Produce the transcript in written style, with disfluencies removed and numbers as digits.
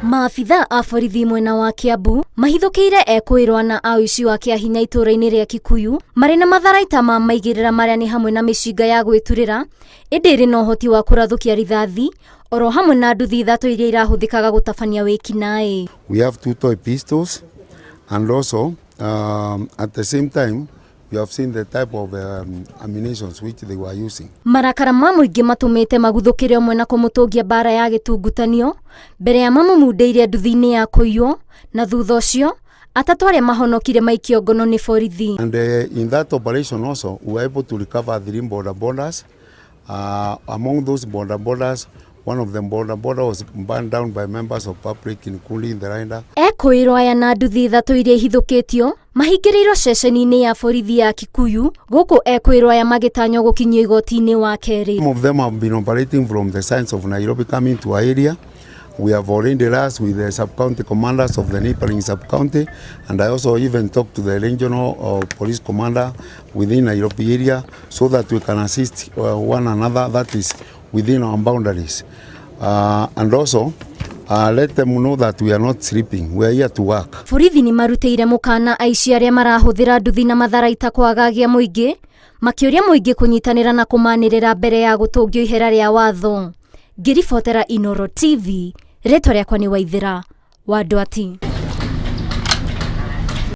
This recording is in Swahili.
Maabitha a borithi mwena wa Kiambu mahithũkĩire ekũĩrwo na ũici wa kĩahinya itũũra-inĩ rĩa Kikuyu marĩ na matharaita ma maigĩrĩra marĩa nĩ hamwe na mĩcinga ya gwĩturĩra ĩndĩ ĩrĩ na ũhoti wa kũrathũkia rithathi oro hamwe na nduthi ithatũ iria irahũthĩkaga gũtabania wĩkinaĩ. We have 2 toy pistols and also at the same time you have seen the type of ammunitions which they were using. Marakara ma mũingĩ matũmĩte maguthũkĩre ũmwe na kũmũtũngia mbara ya gĩtungutanio mbere ya mamũmundĩire nduthi-inĩ ya kũiywo na thutha ũcio atatũ arĩa mahonokire maikio ngono nĩ borithi. And in that operation also we were able to recover 3 border borders. Among those border borders, one of them border was burned down by members of public including the rider. Ekũĩrwo aya na nduthi ithatũ iria ihithũkĩtio mahingĩrĩirwo ceceni-inĩ ya borithi ya Kikuyu gũkũ ekũĩrwo aya magĩtanywo gũkinyio igoti-inĩ wa kerĩ. Some of them have been operating from the sides of Nairobi coming to our area. We have already liaised with the sub-county commanders of the neighboring sub-county, and I also even talked to the regional police commander within Nairobi area so that we can assist one another that is within our boundaries. And also let them know that we are not sleeping. We are here to work. Borithi nĩ marutĩire mũkana aici arĩa marahũthĩra nduthi na matharaita kwagagia mũingĩ makĩũria mũingĩ kũnyitanĩra na kũmanĩrĩra mbere ya gũtũngio ihera rĩa watho. Ngĩribotera Inooro TV, rĩtwa rĩakwa nĩ Waithĩra wa Ndwati.